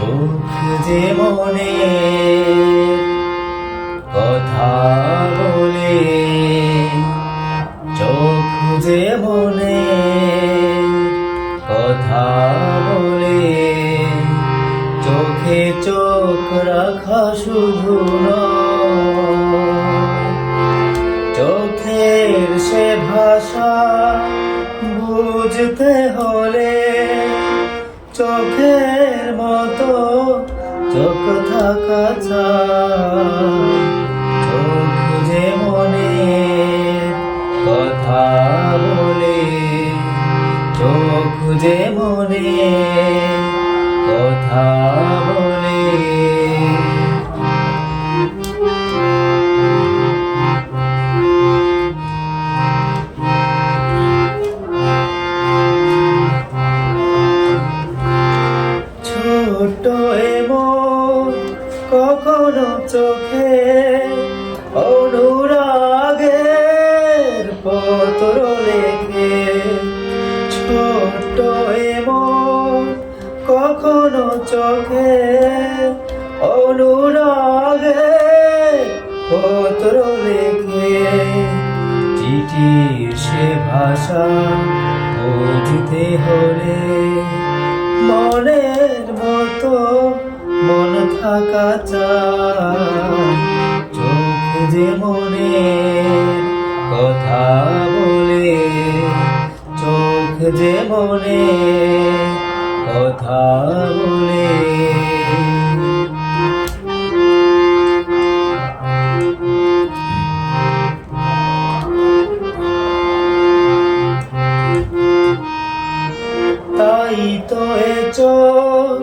চোখ যে মনে কথা বলে, চোখ যে মনে কথা বলে, চোখে চোখ রাখা শুধু নয়, চোখের সে ভাষা বুঝতে হলে চোখের মতো চোখ থাকা চাই। চোখ যে মনে কথা বলে, চোখ যে মনে কথা বলে। ছোট এমন কখনো চোখে অনুরাগের পত্র লেখে, ছোট এমন কখনো চোখে অনুরাগের পত্র লেখে। চিঠির সে ভাষা বুঝতে হলে মনের মতো মন থাকা চাই। চোখ যে মনে কথা বলে, চোখ যে মনে কথা বলে। তাই তো এ চোখ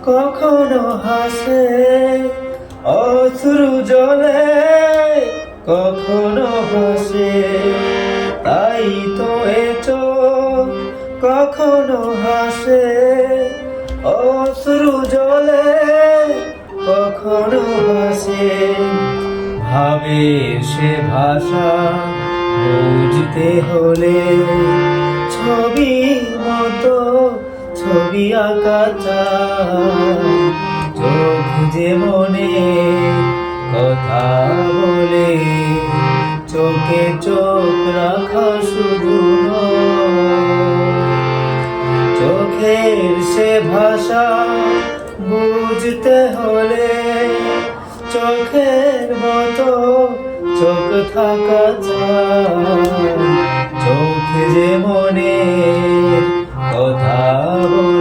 কখনো হাসে অশ্রু জলে, কখনো হাসে। তাই তো এ চোখ কখনো হাসে অশ্রু জলে, কখনো হাসে। ভাবের সে ভাষা বুঝতে হলে ছবির মতো ছবি আঁকা চাই। চোখ যে মনে কথা বলে, চোখে চোখ রাখা শুধু নয়, চোখের সে ভাষা বুঝতে হলে চোখের মতো চোখ থাকা চাই। চোখ যে মনে কথা বলে।